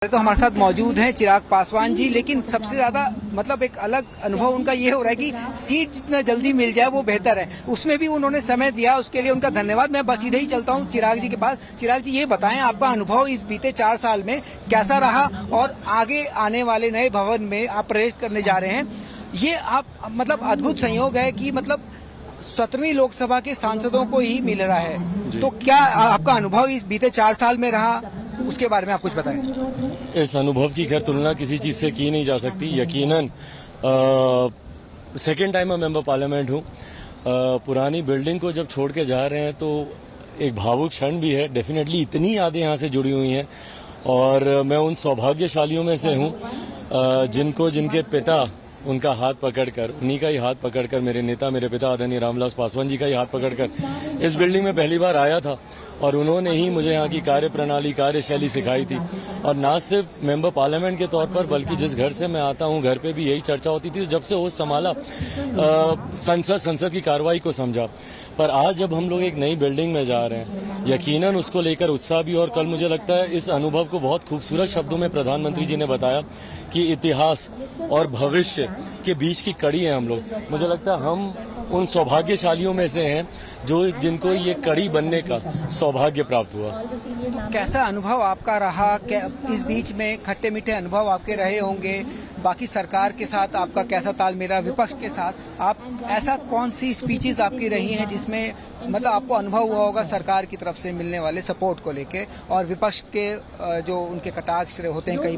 तो हमारे साथ मौजूद हैं चिराग पासवान जी, लेकिन सबसे ज्यादा मतलब एक अलग अनुभव उनका ये हो रहा है कि सीट जितना जल्दी मिल जाए वो बेहतर है। उसमें भी उन्होंने समय दिया, उसके लिए उनका धन्यवाद। मैं बस सीधे ही चलता हूँ चिराग जी के पास। चिराग जी, ये बताएं आपका अनुभव इस बीते 4 साल में कैसा रहा और आगे आने वाले नए भवन में आप प्रवेश करने जा रहे हैं। ये आप मतलब अद्भुत संयोग है कि मतलब 17वीं लोकसभा के सांसदों को ही मिल रहा है, तो क्या आपका अनुभव इस बीते 4 साल में रहा, उसके बारे में आप कुछ बताएं। इस अनुभव की खैर तुलना किसी चीज से की नहीं जा सकती। यकीनन सेकेंड टाइम मैं मेंबर पार्लियामेंट हूँ। पुरानी बिल्डिंग को जब छोड़ के जा रहे हैं तो एक भावुक क्षण भी है। डेफिनेटली इतनी यादें यहाँ से जुड़ी हुई हैं और मैं उन सौभाग्यशालियों में से हूँ जिनको जिनके पिता उनका हाथ पकड़कर, उन्हीं का ही हाथ पकड़कर, मेरे नेता, मेरे पिता आदरणीय रामविलास पासवान जी का ही हाथ पकड़कर इस बिल्डिंग में पहली बार आया था और उन्होंने ही मुझे यहाँ की कार्यप्रणाली, कार्यशैली सिखाई थी। और ना सिर्फ मेंबर पार्लियामेंट के तौर पर बल्कि जिस घर से मैं आता हूँ घर पे भी यही चर्चा होती थी। जब से होश संभाला संसद की कार्रवाई को समझा, पर आज जब हम लोग एक नई बिल्डिंग में जा रहे हैं यकीनन उसको लेकर उत्साह भी। और कल मुझे लगता है इस अनुभव को बहुत खूबसूरत शब्दों में प्रधानमंत्री जी ने बताया कि इतिहास और भविष्य के बीच की कड़ी है हम लोग। मुझे लगता है हम उन सौभाग्यशालियों में से हैं जिनको ये कड़ी बनने का सौभाग्य प्राप्त हुआ। तो कैसा अनुभव आपका रहा? इस बीच में खट्टे मीठे अनुभव आपके रहे होंगे, बाकी सरकार के साथ आपका कैसा तालमेल रहा, विपक्ष के साथ आप ऐसा कौन सी स्पीचेस आपकी रही हैं जिसमें मतलब आपको अनुभव हुआ होगा सरकार की तरफ से मिलने वाले सपोर्ट को लेके, और विपक्ष के जो उनके कटाक्ष होते हैं कई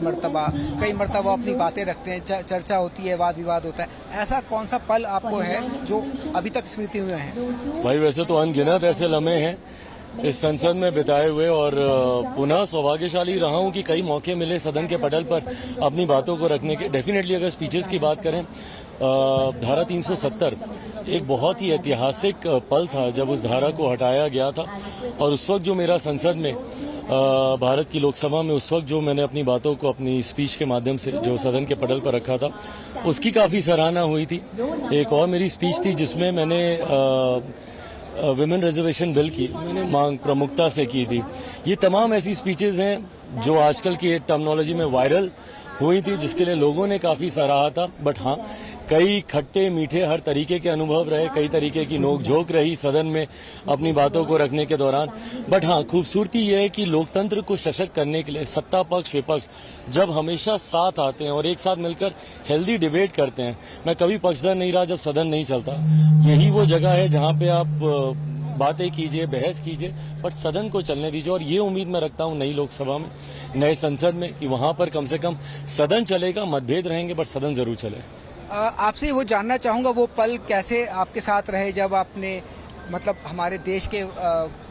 मरतबा अपनी बातें रखते हैं, चर्चा होती है, वाद विवाद होता है, ऐसा कौन सा पल आपको है जो अभी तक स्मृति में है? भाई वैसे तो अनगिनत ऐसे लम्हे हैं इस संसद में बिताए हुए और पुनः सौभाग्यशाली रहा हूं कि कई मौके मिले सदन के पटल पर अपनी बातों को रखने के। डेफिनेटली अगर स्पीचेस की बात करें, धारा 370 एक बहुत ही ऐतिहासिक पल था जब उस धारा को हटाया गया था। और उस वक्त जो मेरा संसद में भारत की लोकसभा में उस वक्त जो मैंने अपनी बातों को अपनी स्पीच के माध्यम से जो सदन के पटल पर रखा था उसकी काफी सराहना हुई थी। एक और मेरी स्पीच थी जिसमें मैंने विमेन रिजर्वेशन बिल की मैंने मांग प्रमुखता से की थी। ये तमाम ऐसी स्पीचेज हैं जो आजकल की टर्मिनोलॉजी में वायरल हुई थी, जिसके लिए लोगों ने काफी सराहा था। बट हाँ, कई खट्टे मीठे हर तरीके के अनुभव रहे, कई तरीके की नोकझोंक रही सदन में अपनी बातों को रखने के दौरान। बट हाँ, खूबसूरती यह है कि लोकतंत्र को सशक्त करने के लिए सत्ता पक्ष विपक्ष जब हमेशा साथ आते हैं और एक साथ मिलकर हेल्दी डिबेट करते हैं। मैं कभी पक्षधर नहीं रहा जब सदन नहीं चलता। यही वो जगह है जहाँ पे आप बातें कीजिए, बहस कीजिए, पर सदन को चलने दीजिए। और ये उम्मीद मैं रखता हूँ नई लोकसभा में, नए संसद में, कि वहां पर कम से कम सदन चलेगा, मतभेद रहेंगे बट सदन जरूर चले। आपसे वो जानना चाहूंगा वो पल कैसे आपके साथ रहे जब आपने मतलब हमारे देश के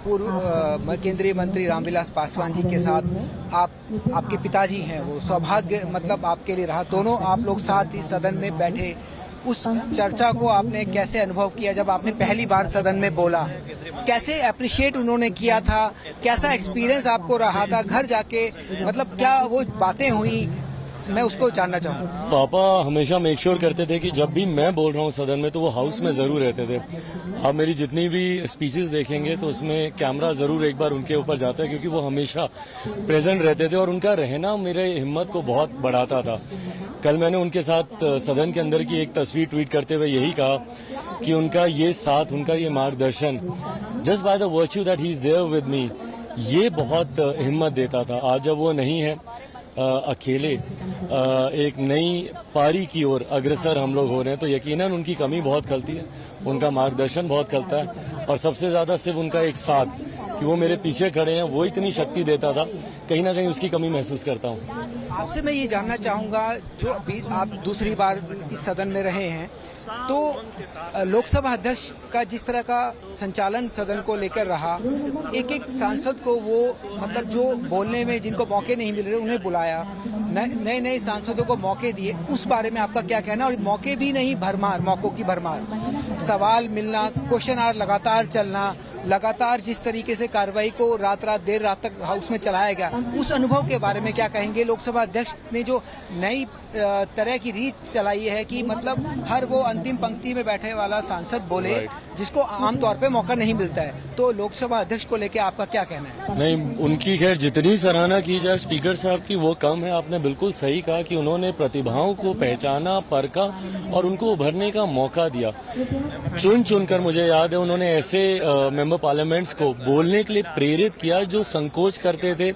पूर्व केंद्रीय मंत्री रामविलास पासवान जी के साथ आपके पिताजी हैं, वो सौभाग्य मतलब आपके लिए रहा। दोनों आप लोग साथ ही सदन में बैठे, उस चर्चा को आपने कैसे अनुभव किया जब आपने पहली बार सदन में बोला? कैसे अप्रिशिएट उन्होंने किया था? कैसा एक्सपीरियंस आपको रहा था घर जाके? मतलब क्या वो बातें हुई, मैं उसको जानना चाहूँगा। पापा हमेशा मेक श्योर करते थे कि जब भी मैं बोल रहा हूँ सदन में तो वो हाउस में जरूर रहते थे। आप मेरी जितनी भी स्पीचेस देखेंगे तो उसमें कैमरा जरूर एक बार उनके ऊपर जाता है, क्योंकि वो हमेशा प्रेजेंट रहते थे और उनका रहना मेरे हिम्मत को बहुत बढ़ाता था। कल मैंने उनके साथ सदन के अंदर की एक तस्वीर ट्वीट करते हुए यही कहा कि उनका ये साथ, उनका ये मार्गदर्शन, just by the virtue that he is there with me, ये बहुत हिम्मत देता था। आज जब वो नहीं है, अकेले एक नई पारी की ओर अग्रसर हम लोग हो रहे हैं, तो यकीनन उनकी कमी बहुत खलती है, उनका मार्गदर्शन बहुत खलता है और सबसे ज्यादा सिर्फ उनका एक साथ कि वो मेरे पीछे खड़े हैं, वो इतनी शक्ति देता था। कहीं ना कहीं उसकी कमी महसूस करता हूँ। आपसे मैं ये जानना चाहूंगा, जो अभी आप दूसरी बार इस सदन में रहे हैं, तो लोकसभा अध्यक्ष का जिस तरह का संचालन सदन को लेकर रहा, एक एक सांसद को वो मतलब जो बोलने में जिनको मौके नहीं मिल रहे उन्हें बुलाया, नए नए सांसदों को मौके दिए, उस बारे में आपका क्या कहना? और मौके भी नहीं, भरमार, मौकों की भरमार, सवाल मिलना, क्वेश्चन आवर लगातार चलना, लगातार जिस तरीके से कार्रवाई को रात देर रात तक हाउस में चलाया गया, उस अनुभव के बारे में क्या कहेंगे? लोकसभा अध्यक्ष ने जो नई तरह की रीत चलाई है कि मतलब हर वो अंतिम पंक्ति में बैठे वाला सांसद बोले, जिसको आमतौर पे मौका नहीं मिलता है, तो लोकसभा अध्यक्ष को लेके आपका क्या कहना है? नहीं, उनकी खैर जितनी सराहना की जाए स्पीकर साहब की वो कम है। आपने बिल्कुल सही कहा कि उन्होंने प्रतिभाओं को पहचाना, परखा और उनको उभरने का मौका दिया। चुनकर मुझे याद है उन्होंने ऐसे मेंबर पार्लियामेंट्स को बोलने के लिए प्रेरित किया जो संकोच करते थे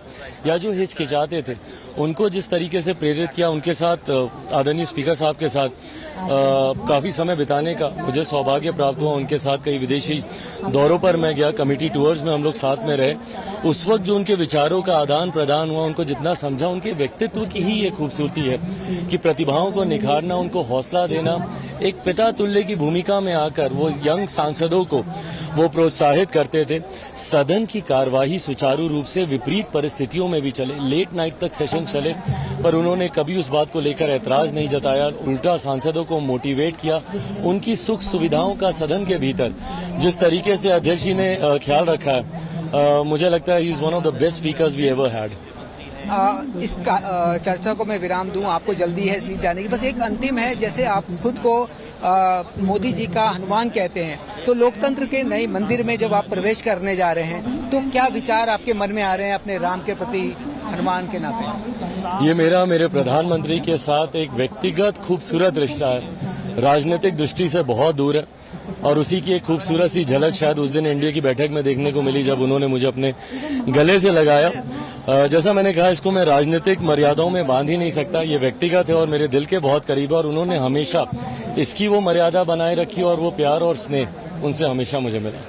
या जो हिचकिचाते थे, उनको जिस तरीके से प्रेरित किया। उनके साथ आदरणीय स्पीकर साहब के साथ काफी समय बिताने का मुझे सौभाग्य प्राप्त हुआ। उनके साथ कई विदेशी दौरों पर मैं गया, कमेटी टूर्स में हम लोग साथ में रहे। उस वक्त जो उनके विचारों का आदान प्रदान हुआ, उनको जितना समझा, उनके व्यक्तित्व की ही ये खूबसूरती है कि प्रतिभाओं को निखारना, उनको हौसला देना, एक पिता तुल्य की भूमिका में आकर वो यंग सांसदों को वो प्रोत्साहित करते थे। सदन की कार्यवाही सुचारू रूप से विपरीत परिस्थितियों में भी चले, लेट नाइट तक सेशन चले, पर उन्होंने कभी उस बात को लेकर ऐतराज नहीं जताया, उल्टा सांसदों को मोटिवेट किया। उनकी सुख सुविधाओं का सदन के भीतर जिस तरीके से अध्यक्ष जी ने ख्याल रखा है, मुझे लगता है he is one of the best speakers we ever had. इस चर्चा को मैं विराम दूं, आपको जल्दी है सीट जाने की। बस एक अंतिम है, जैसे आप खुद को मोदी जी का हनुमान कहते हैं, तो लोकतंत्र के नए मंदिर में जब आप प्रवेश करने जा रहे हैं, तो क्या विचार आपके मन में आ रहे हैं अपने राम के प्रति हनुमान के नाते? ये मेरे प्रधानमंत्री के साथ एक व्यक्तिगत खूबसूरत रिश्ता है, राजनीतिक दृष्टि से बहुत दूर है, और उसी की एक खूबसूरत सी झलक शायद उस दिन एनडीए की बैठक में देखने को मिली जब उन्होंने मुझे अपने गले से लगाया। जैसा मैंने कहा, इसको मैं राजनीतिक मर्यादाओं में बांध ही नहीं सकता, ये व्यक्तिगत है और मेरे दिल के बहुत करीब है, और उन्होंने हमेशा इसकी वो मर्यादा बनाए रखी और वो प्यार और स्नेह उनसे हमेशा मुझे मिला।